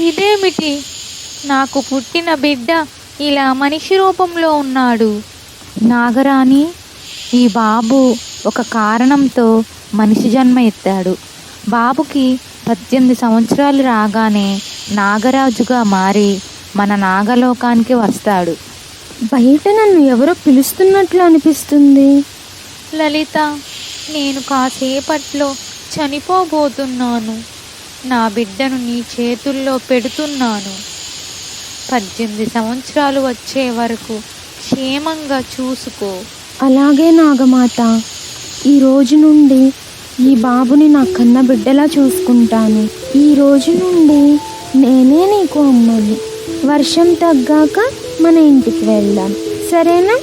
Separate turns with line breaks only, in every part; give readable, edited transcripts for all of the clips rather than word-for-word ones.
ఇదేమిటి? నాకు పుట్టిన బిడ్డ ఇలా మనిషి రూపంలో ఉన్నాడు. నాగరాణి, ఈ బాబు ఒక కారణంతో మనిషి జన్మ ఎత్తాడు. బాబుకి 18 సంవత్సరాలు రాగానే నాగరాజుగా మారి మన నాగలోకానికి వస్తాడు.
బయట నన్ను ఎవరో పిలుస్తున్నట్లు అనిపిస్తుంది.
లలిత, నేను కాసేపట్లో చనిపోబోతున్నాను. నా బిడ్డను నీ చేతుల్లో పెడుతున్నాను. 18 సంవత్సరాలు వచ్చే వరకు క్షేమంగా చూసుకో.
అలాగే నాగమాత, ఈ రోజు నుండి ఈ బాబుని నా కన్న బిడ్డలా చూసుకుంటాను. ఈ రోజు నుండి నేనే నీకు అమ్మని. వర్షం తగ్గాక మన ఇంటికి వెళ్దాం, సరేనా?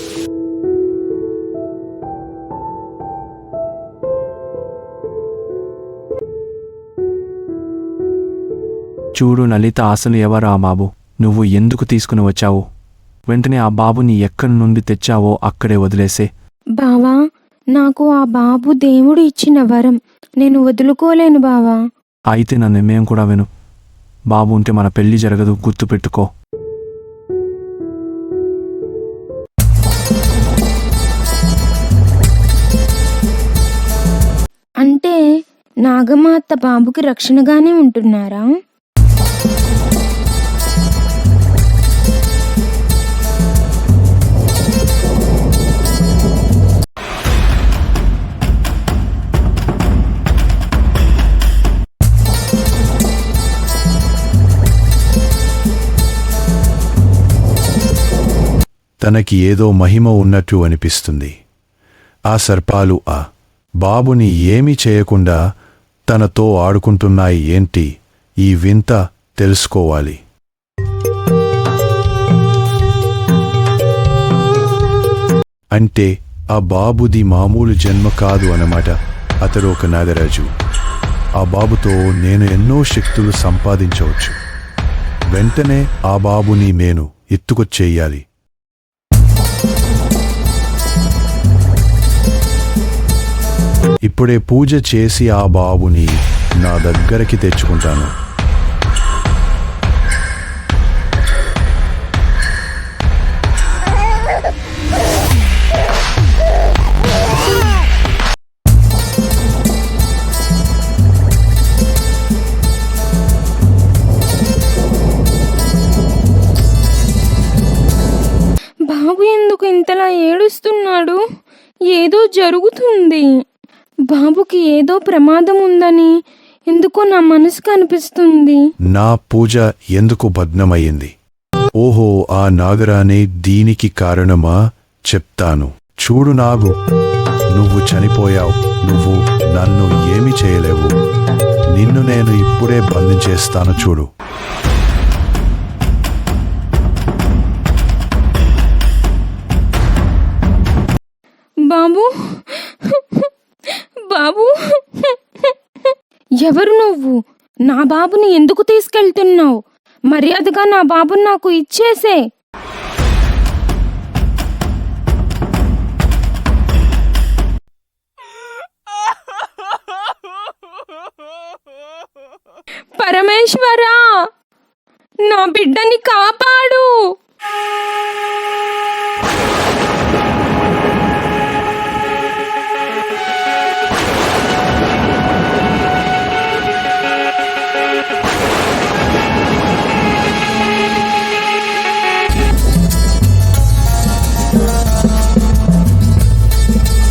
చూడు లలిత, అసలు ఎవరు ఆ బాబు? నువ్వు ఎందుకు తీసుకుని వచ్చావు? వెంటనే ఆ బాబుని ఎక్కడి నుండి తెచ్చావో అక్కడే వదిలేసే.
బావా, నాకు ఆ బాబు దేవుడు ఇచ్చిన వరం, నేను వదులుకోలేను బావా.
అయితే నా నిర్ణయం కూడా విను. బాబు ఉంటే మన పెళ్లి జరగదు, గుర్తుపెట్టుకో.
అంటే నాగమాత బాబుకి రక్షణగానే ఉంటున్నారా?
తనకి ఏదో మహిమ ఉన్నట్టు అనిపిస్తుంది. ఆ సర్పాలు ఆ బాబుని ఏమీ చేయకుండా తనతో ఆడుకుంటున్నాయి. ఏంటి ఈ వింత? తెలుసుకోవాలి. అంటే ఆ బాబుది మామూలు జన్మ కాదు అన్నమాట. అతడు ఒక నాగరాజు. ఆ బాబుతో నేను ఎన్నో శక్తులు సంపాదించవచ్చు. వెంటనే ఆ బాబుని నేను ఎత్తుకొచ్చేయాలి. ఇప్పుడే పూజ చేసి ఆ బాబుని నా దగ్గరికి తెచ్చుకుంటాను.
బాబు ఎందుకు ఇంతలా ఏడుస్తున్నాడు? ఏదో జరుగుతుంది. బాబుకి ఏదో ప్రమాదం ఉందని ఎందుకో నా మనసుకు అనిపిస్తుంది.
నా పూజ ఎందుకు భగ్నమయ్యింది? ఓహో, ఆ నాగరాణి దీనికి కారణమా? చెప్తాను. చూడు నాగు, నువ్వు చనిపోయావు. నువ్వు నన్ను ఏమి చేయలేవు. నిన్ను నేను ఇప్పుడే బంధించేస్తాను. చూడు.
బాబు, బాబు, ఎవరు నువ్వు? నా బాబుని ఎందుకు తీసుకెళ్తున్నావు? మర్యాదగా నా బాబుని నాకు ఇచ్చేసే. పరమేశ్వరా, నా బిడ్డని కాపాడు.